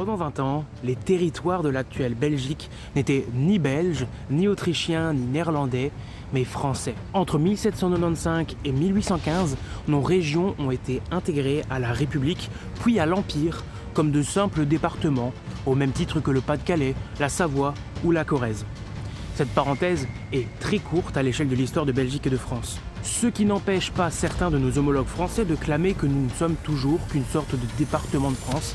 Pendant 20 ans, les territoires de l'actuelle Belgique n'étaient ni belges, ni autrichiens, ni néerlandais, mais français. Entre 1795 et 1815, nos régions ont été intégrées à la République, puis à l'Empire, comme de simples départements, au même titre que le Pas-de-Calais, la Savoie ou la Corrèze. Cette parenthèse est très courte à l'échelle de l'histoire de Belgique et de France. Ce qui n'empêche pas certains de nos homologues français de clamer que nous ne sommes toujours qu'une sorte de département de France,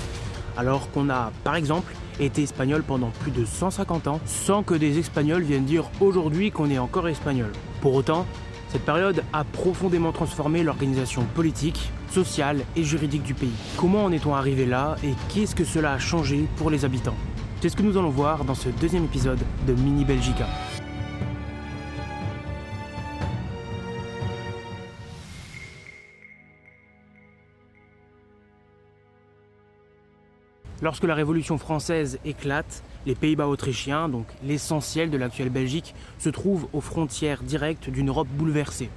alors qu'on a, par exemple, été espagnol pendant plus de 150 ans, sans que des Espagnols viennent dire aujourd'hui qu'on est encore espagnol. Pour autant, cette période a profondément transformé l'organisation politique, sociale et juridique du pays. Comment en est-on arrivé là et qu'est-ce que cela a changé pour les habitants? C'est ce que nous allons voir dans ce deuxième épisode de Mini Belgica. Lorsque la Révolution française éclate, les Pays-Bas autrichiens, donc l'essentiel de l'actuelle Belgique, se trouvent aux frontières directes d'une Europe bouleversée.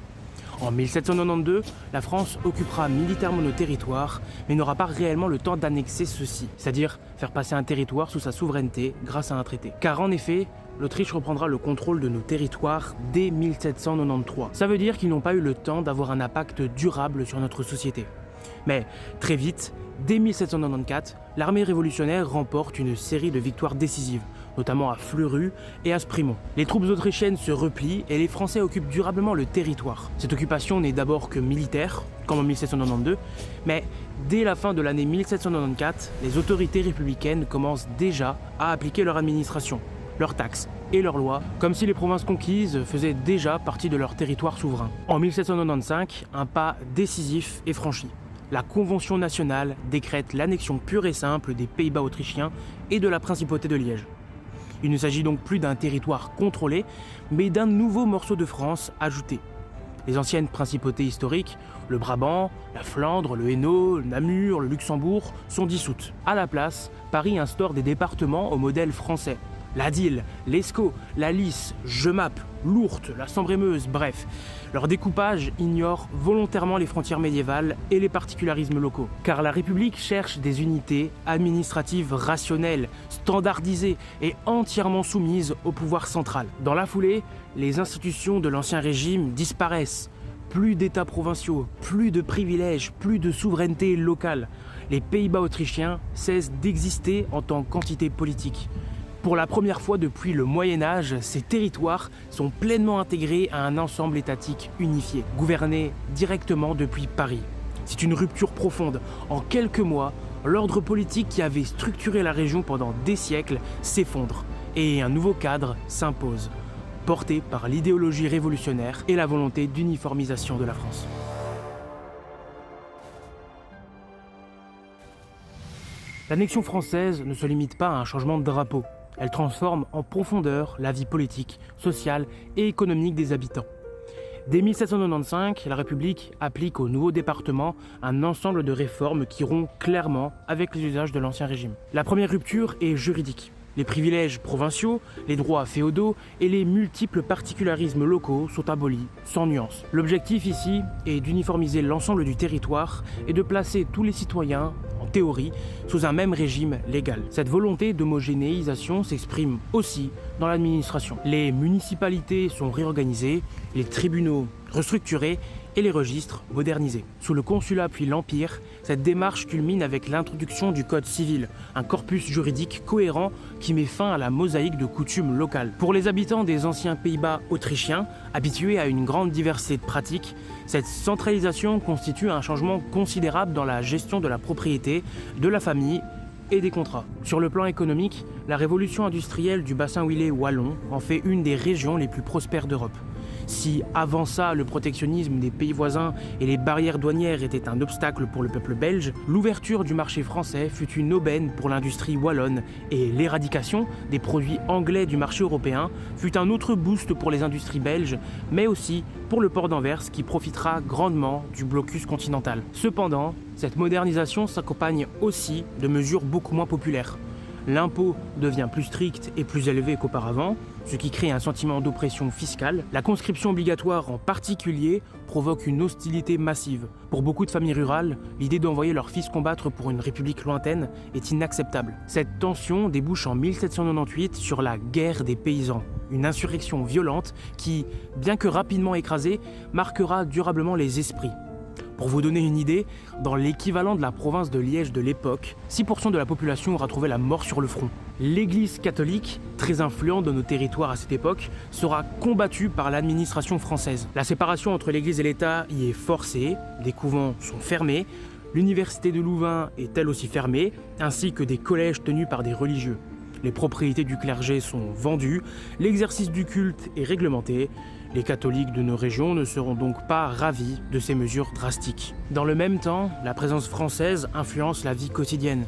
En 1792, la France occupera militairement nos territoires, mais n'aura pas réellement le temps d'annexer ceux-ci, c'est-à-dire faire passer un territoire sous sa souveraineté grâce à un traité. Car en effet, l'Autriche reprendra le contrôle de nos territoires dès 1793. Ça veut dire qu'ils n'ont pas eu le temps d'avoir un impact durable sur notre société. Mais très vite, dès 1794, l'armée révolutionnaire remporte une série de victoires décisives, notamment à Fleurus et à Sprimont. Les troupes autrichiennes se replient et les Français occupent durablement le territoire. Cette occupation n'est d'abord que militaire, comme en 1792, mais dès la fin de l'année 1794, les autorités républicaines commencent déjà à appliquer leur administration, leurs taxes et leurs lois, comme si les provinces conquises faisaient déjà partie de leur territoire souverain. En 1795, un pas décisif est franchi. La Convention nationale décrète l'annexion pure et simple des Pays-Bas autrichiens et de la Principauté de Liège. Il ne s'agit donc plus d'un territoire contrôlé, mais d'un nouveau morceau de France ajouté. Les anciennes principautés historiques, le Brabant, la Flandre, le Hainaut, le Namur, le Luxembourg, sont dissoutes. À la place, Paris instaure des départements au modèle français. La Dyle, l'Escaut, la Lys, Jemappes, l'Ourthe, la Sambre-et-Meuse, bref. Leur découpage ignore volontairement les frontières médiévales et les particularismes locaux. Car la République cherche des unités administratives rationnelles, standardisées et entièrement soumises au pouvoir central. Dans la foulée, les institutions de l'Ancien Régime disparaissent. Plus d'États provinciaux, plus de privilèges, plus de souveraineté locale. Les Pays-Bas autrichiens cessent d'exister en tant qu'entité politique. Pour la première fois depuis le Moyen-Âge, ces territoires sont pleinement intégrés à un ensemble étatique unifié, gouverné directement depuis Paris. C'est une rupture profonde. En quelques mois, l'ordre politique qui avait structuré la région pendant des siècles s'effondre et un nouveau cadre s'impose, porté par l'idéologie révolutionnaire et la volonté d'uniformisation de la France. L'annexion française ne se limite pas à un changement de drapeau. Elle transforme en profondeur la vie politique, sociale et économique des habitants. Dès 1795, la République applique aux nouveaux départements un ensemble de réformes qui rompent clairement avec les usages de l'Ancien Régime. La première rupture est juridique. Les privilèges provinciaux, les droits féodaux et les multiples particularismes locaux sont abolis, sans nuance. L'objectif ici est d'uniformiser l'ensemble du territoire et de placer tous les citoyens, en théorie, sous un même régime légal. Cette volonté d'homogénéisation s'exprime aussi dans l'administration. Les municipalités sont réorganisées, les tribunaux restructurés et les registres modernisés. Sous le Consulat puis l'Empire, cette démarche culmine avec l'introduction du Code civil, un corpus juridique cohérent qui met fin à la mosaïque de coutumes locales. Pour les habitants des anciens Pays-Bas autrichiens, habitués à une grande diversité de pratiques, cette centralisation constitue un changement considérable dans la gestion de la propriété, de la famille et des contrats. Sur le plan économique, la révolution industrielle du bassin huilé wallon en fait une des régions les plus prospères d'Europe. Si avant ça, le protectionnisme des pays voisins et les barrières douanières étaient un obstacle pour le peuple belge, l'ouverture du marché français fut une aubaine pour l'industrie wallonne et l'éradication des produits anglais du marché européen fut un autre boost pour les industries belges, mais aussi pour le port d'Anvers qui profitera grandement du blocus continental. Cependant, cette modernisation s'accompagne aussi de mesures beaucoup moins populaires. l'impôt devient plus strict et plus élevé qu'auparavant, ce qui crée un sentiment d'oppression fiscale. La conscription obligatoire en particulier provoque une hostilité massive. Pour beaucoup de familles rurales, l'idée d'envoyer leurs fils combattre pour une république lointaine est inacceptable. Cette tension débouche en 1798 sur la guerre des paysans, une insurrection violente qui, bien que rapidement écrasée, marquera durablement les esprits. Pour vous donner une idée, dans l'équivalent de la province de Liège de l'époque, 6% de la population aura trouvé la mort sur le front. L'Église catholique, très influente dans nos territoires à cette époque, sera combattue par l'administration française. La séparation entre l'Église et l'État y est forcée, des couvents sont fermés, l'université de Louvain est elle aussi fermée, ainsi que des collèges tenus par des religieux. Les propriétés du clergé sont vendues, l'exercice du culte est réglementé. Les catholiques de nos régions ne seront donc pas ravis de ces mesures drastiques. Dans le même temps, la présence française influence la vie quotidienne.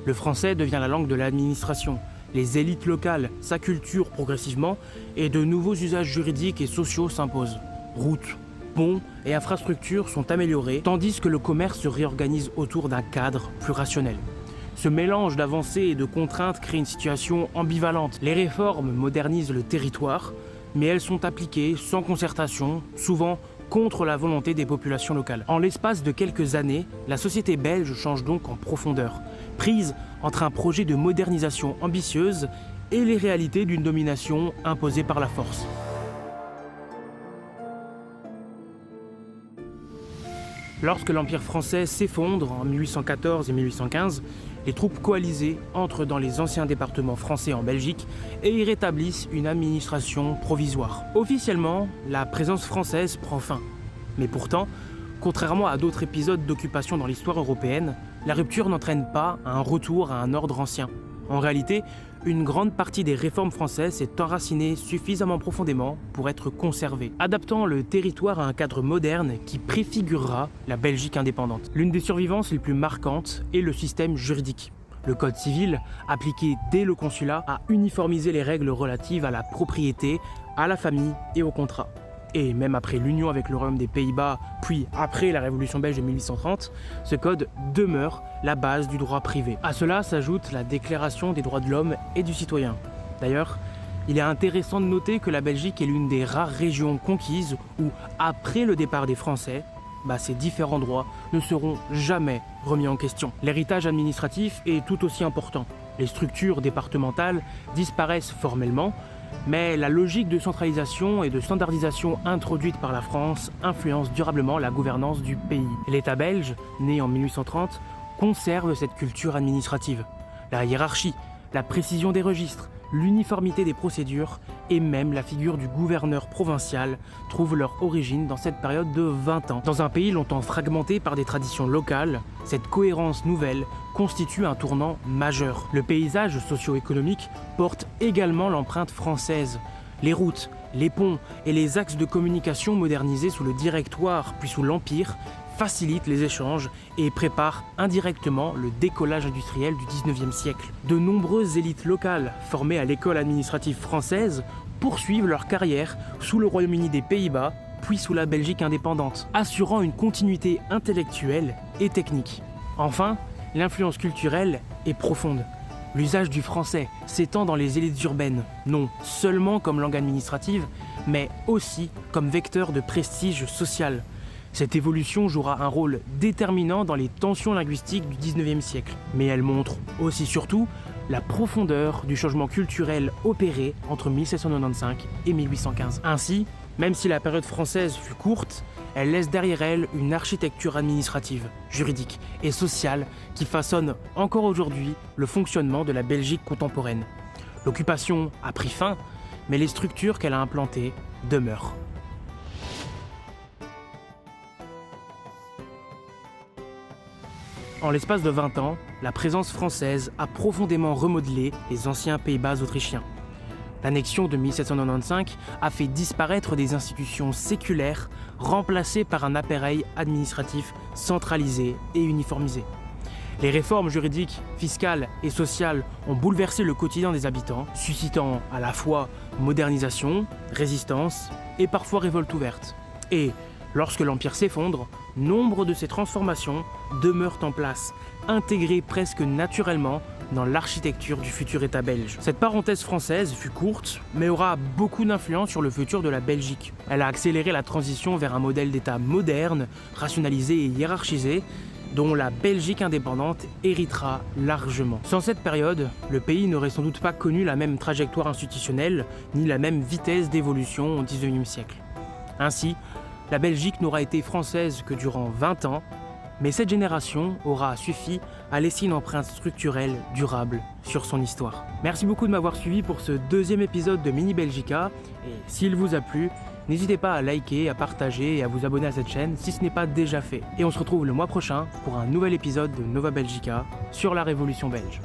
Le français devient la langue de l'administration. Les élites locales s'acculturent progressivement et de nouveaux usages juridiques et sociaux s'imposent. Routes, ponts et infrastructures sont améliorés, tandis que le commerce se réorganise autour d'un cadre plus rationnel. Ce mélange d'avancées et de contraintes crée une situation ambivalente. Les réformes modernisent le territoire, mais elles sont appliquées sans concertation, souvent contre la volonté des populations locales. En l'espace de quelques années, la société belge change donc en profondeur, prise entre un projet de modernisation ambitieuse et les réalités d'une domination imposée par la force. Lorsque l'Empire français s'effondre en 1814 et 1815, les troupes coalisées entrent dans les anciens départements français en Belgique et y rétablissent une administration provisoire. Officiellement, la présence française prend fin. Mais pourtant, contrairement à d'autres épisodes d'occupation dans l'histoire européenne, la rupture n'entraîne pas un retour à un ordre ancien. En réalité, une grande partie des réformes françaises s'est enracinée suffisamment profondément pour être conservée, adaptant le territoire à un cadre moderne qui préfigurera la Belgique indépendante. L'une des survivances les plus marquantes est le système juridique. Le code civil, appliqué dès le consulat, a uniformisé les règles relatives à la propriété, à la famille et au contrat. Et même après l'union avec le Royaume des Pays-Bas, puis après la Révolution belge de 1830, ce code demeure la base du droit privé. À cela s'ajoute la Déclaration des droits de l'homme et du citoyen. D'ailleurs, il est intéressant de noter que la Belgique est l'une des rares régions conquises où, après le départ des Français, ces différents droits ne seront jamais remis en question. L'héritage administratif est tout aussi important. Les structures départementales disparaissent formellement, mais la logique de centralisation et de standardisation introduite par la France influence durablement la gouvernance du pays. L'État belge, né en 1830, conserve cette culture administrative. La hiérarchie, la précision des registres, l'uniformité des procédures et même la figure du gouverneur provincial trouvent leur origine dans cette période de 20 ans. Dans un pays longtemps fragmenté par des traditions locales, cette cohérence nouvelle constitue un tournant majeur. Le paysage socio-économique porte également l'empreinte française. Les routes, les ponts et les axes de communication modernisés sous le Directoire puis sous l'Empire facilitent les échanges et préparent indirectement le décollage industriel du 19e siècle. De nombreuses élites locales formées à l'école administrative française poursuivent leur carrière sous le Royaume-Uni des Pays-Bas puis sous la Belgique indépendante, assurant une continuité intellectuelle et technique. Enfin, l'influence culturelle est profonde. L'usage du français s'étend dans les élites urbaines, non seulement comme langue administrative, mais aussi comme vecteur de prestige social. Cette évolution jouera un rôle déterminant dans les tensions linguistiques du 19e siècle. Mais elle montre aussi surtout la profondeur du changement culturel opéré entre 1795 et 1815. Ainsi, même si la période française fut courte, elle laisse derrière elle une architecture administrative, juridique et sociale qui façonne encore aujourd'hui le fonctionnement de la Belgique contemporaine. L'occupation a pris fin, mais les structures qu'elle a implantées demeurent. En l'espace de 20 ans, la présence française a profondément remodelé les anciens Pays-Bas autrichiens. L'annexion de 1795 a fait disparaître des institutions séculaires remplacées par un appareil administratif centralisé et uniformisé. Les réformes juridiques, fiscales et sociales ont bouleversé le quotidien des habitants, suscitant à la fois modernisation, résistance et parfois révolte ouverte. Et lorsque l'Empire s'effondre, nombre de ces transformations demeurent en place, intégrées presque naturellement dans l'architecture du futur État belge. Cette parenthèse française fut courte, mais aura beaucoup d'influence sur le futur de la Belgique. Elle a accéléré la transition vers un modèle d'État moderne, rationalisé et hiérarchisé, dont la Belgique indépendante héritera largement. Sans cette période, le pays n'aurait sans doute pas connu la même trajectoire institutionnelle, ni la même vitesse d'évolution au XIXe siècle. Ainsi, la Belgique n'aura été française que durant 20 ans, mais cette génération aura suffi à laisser une empreinte structurelle durable sur son histoire. Merci beaucoup de m'avoir suivi pour ce deuxième épisode de Mini Belgica, et s'il vous a plu, n'hésitez pas à liker, à partager et à vous abonner à cette chaîne si ce n'est pas déjà fait. Et on se retrouve le mois prochain pour un nouvel épisode de Nova Belgica sur la Révolution belge.